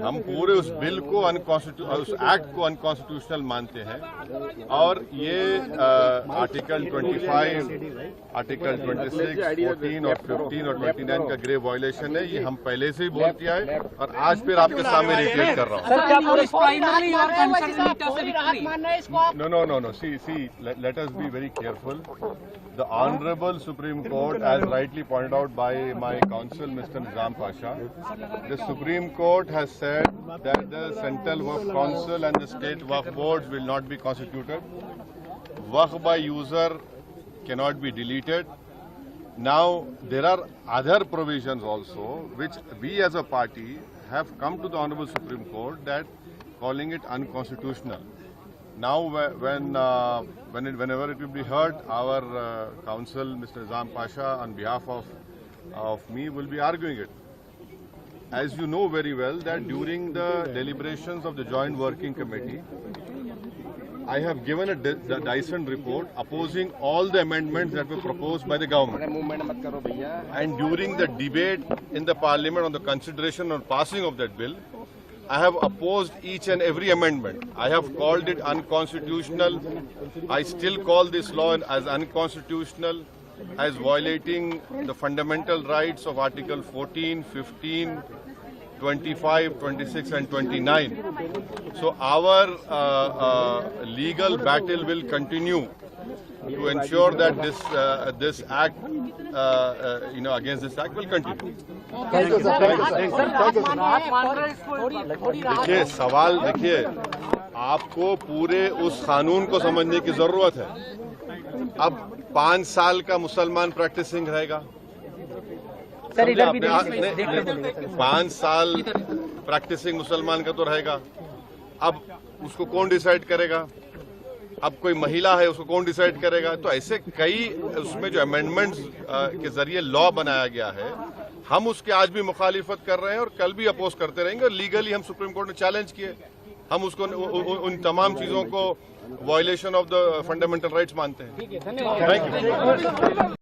हम पूरे उस बिल को उस एक्ट को अनकॉन्स्टिट्यूशनल मानते हैं और ये आर्टिकल 25, आर्टिकल 26, 14 और 15 और 29 का ग्रेव वायलेशन है। ये हम पहले से ही बोल किया है और आज फिर आपके सामने रिट्रेट कर रहा हूँ। No. See, let us be very careful. The Honorable Supreme Court, as rightly pointed out by my counsel, Mr. Nizam Pasha, the Supreme Court has said that the Central Waqf Council and the State Waqf Boards will not be constituted. Waqf by user cannot be deleted. Now, there are other provisions also which we as a party have come to the Honorable Supreme Court that calling it unconstitutional. Now, whenever it will be heard, our counsel, Mr. Nizam Pasha, on behalf of me, will be arguing it. As you know very well, that during the deliberations of the Joint Working Committee, I have given a Dyson report opposing all the amendments that were proposed by the government. And during the debate in the Parliament on the consideration or passing of that bill, I have opposed each and every amendment. I have called it unconstitutional. I still call this law as unconstitutional, as violating the fundamental rights of Article 14, 15, 25, 26 and 29. So our legal battle will continue to ensure that this act, against this act will continue. देखिए सवाल देखिए आपको पूरे उस कानून को समझने की जरूरत है। अब 5 साल का मुसलमान प्रैक्टिसिंग रहेगा, 5 साल प्रैक्टिसिंग मुसलमान का तो रहेगा। अब उसको कौन डिसाइड करेगा? अब कोई महिला है उसको कौन डिसाइड करेगा? तो ऐसे कई उसमें जो अमेंडमेंट्स के जरिए लॉ बनाया गया है, हम उसके आज भी मुखालिफत कर रहे हैं और कल भी अपोज करते रहेंगे। और लीगली हम सुप्रीम कोर्ट में चैलेंज किए, हम उसको उन तमाम चीजों को violation of the fundamental rights मानते हैं। Thank you.